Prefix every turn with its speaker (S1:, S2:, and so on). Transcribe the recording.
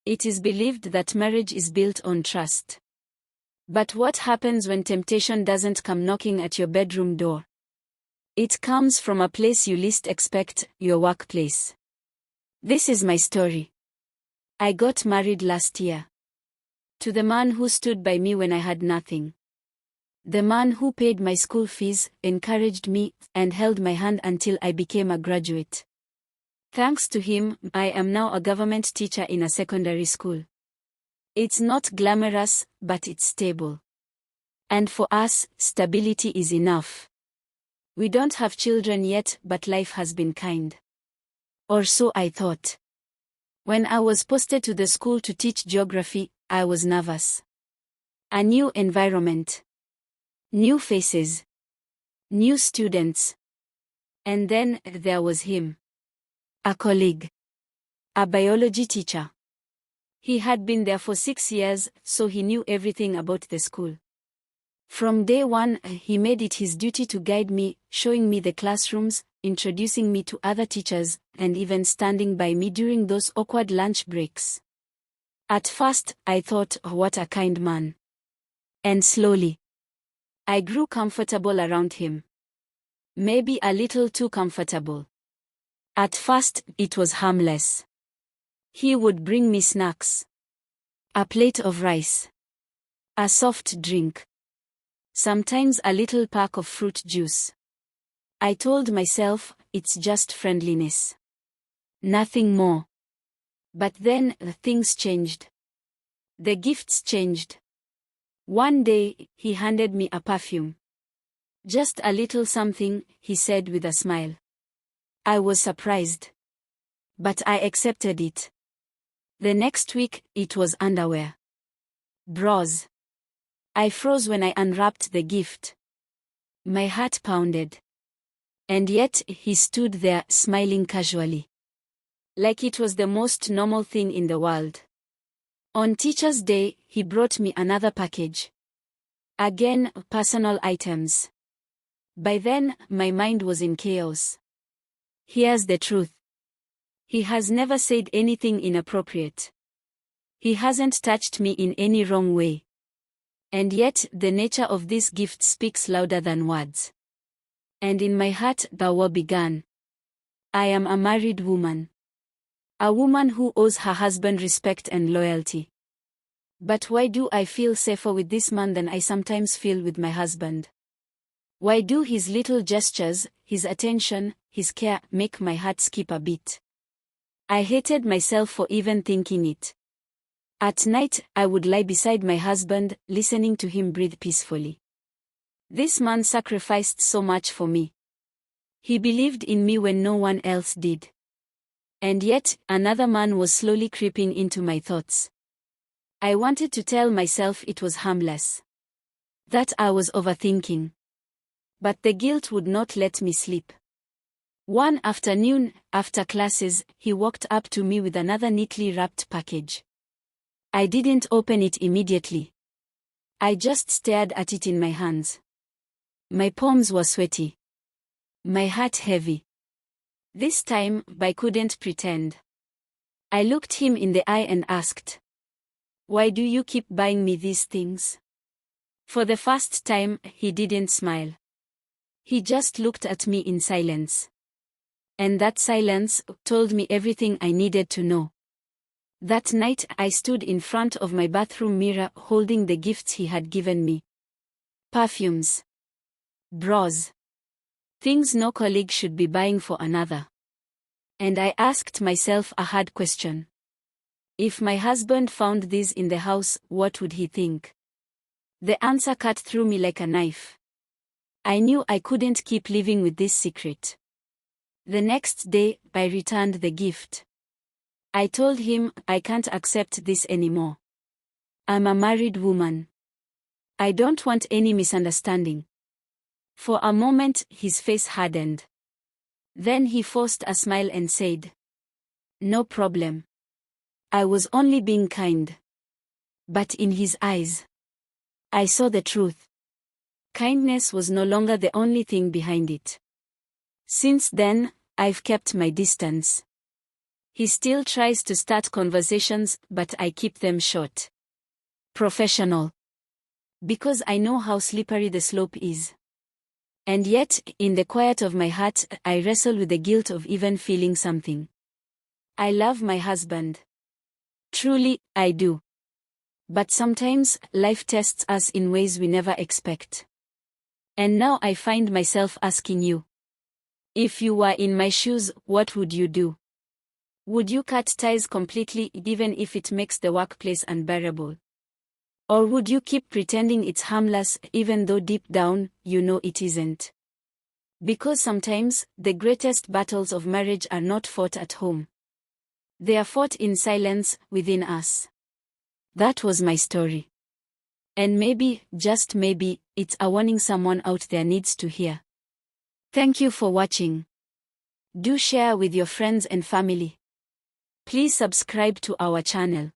S1: It is believed that marriage is built on trust. But what happens when temptation doesn't come knocking at your bedroom door? It comes from a place you least expect, your workplace. This is my story. I got married last year. To the man who stood by me when I had nothing. The man who paid my school fees, encouraged me, and held my hand until I became a graduate. Thanks to him, I am now a government teacher in a secondary school. It's not glamorous, but it's stable. And for us, stability is enough. We don't have children yet, but life has been kind. Or so I thought. When I was posted to the school to teach geography, I was nervous. A new environment. New faces. New students. And then there was him. A colleague. A biology teacher. He had been there for 6 years, so he knew everything about the school. From day one, he made it his duty to guide me, showing me the classrooms, introducing me to other teachers, and even standing by me during those awkward lunch breaks. At first, I thought, what a kind man. And slowly, I grew comfortable around him. Maybe a little too comfortable. At first, it was harmless. He would bring me snacks. A plate of rice. A soft drink. Sometimes a little pack of fruit juice. I told myself, it's just friendliness. Nothing more. But then, things changed. The gifts changed. One day, he handed me a perfume. Just a little something, he said with a smile. I was surprised. But I accepted it. The next week, it was underwear. Bras. I froze when I unwrapped the gift. My heart pounded. And yet, he stood there, smiling casually. Like it was the most normal thing in the world. On Teacher's Day, he brought me another package. Again, personal items. By then, my mind was in chaos. Here's the truth. He has never said anything inappropriate. He hasn't touched me in any wrong way. And yet, the nature of this gift speaks louder than words. And in my heart, the war began. I am a married woman. A woman who owes her husband respect and loyalty. But why do I feel safer with this man than I sometimes feel with my husband? Why do his little gestures, his attention, his care, make my heart skip a beat? I hated myself for even thinking it. At night, I would lie beside my husband, listening to him breathe peacefully. This man sacrificed so much for me. He believed in me when no one else did. And yet, another man was slowly creeping into my thoughts. I wanted to tell myself it was harmless. That I was overthinking. But the guilt would not let me sleep. One afternoon, after classes, he walked up to me with another neatly wrapped package. I didn't open it immediately. I just stared at it in my hands. My palms were sweaty. My heart heavy. This time, I couldn't pretend. I looked him in the eye and asked, "Why do you keep buying me these things?" For the first time, he didn't smile. He just looked at me in silence. And that silence told me everything I needed to know. That night, I stood in front of my bathroom mirror holding the gifts he had given me. Perfumes. Bras. Things no colleague should be buying for another. And I asked myself a hard question. If my husband found these in the house, what would he think? The answer cut through me like a knife. I knew I couldn't keep living with this secret. The next day, I returned the gift. I told him, I can't accept this anymore. I'm a married woman. I don't want any misunderstanding. For a moment, his face hardened. Then he forced a smile and said, "No problem. I was only being kind." But in his eyes, I saw the truth. Kindness was no longer the only thing behind it. Since then, I've kept my distance. He still tries to start conversations, but I keep them short. Professional. Because I know how slippery the slope is. And yet, in the quiet of my heart, I wrestle with the guilt of even feeling something. I love my husband. Truly, I do. But sometimes, life tests us in ways we never expect. And now I find myself asking you. If you were in my shoes, what would you do? Would you cut ties completely even if it makes the workplace unbearable? Or would you keep pretending it's harmless even though deep down, you know it isn't? Because sometimes, the greatest battles of marriage are not fought at home. They are fought in silence, within us. That was my story. And maybe, just maybe, it's a warning someone out there needs to hear. Thank you for watching. Do share with your friends and family. Please subscribe to our channel.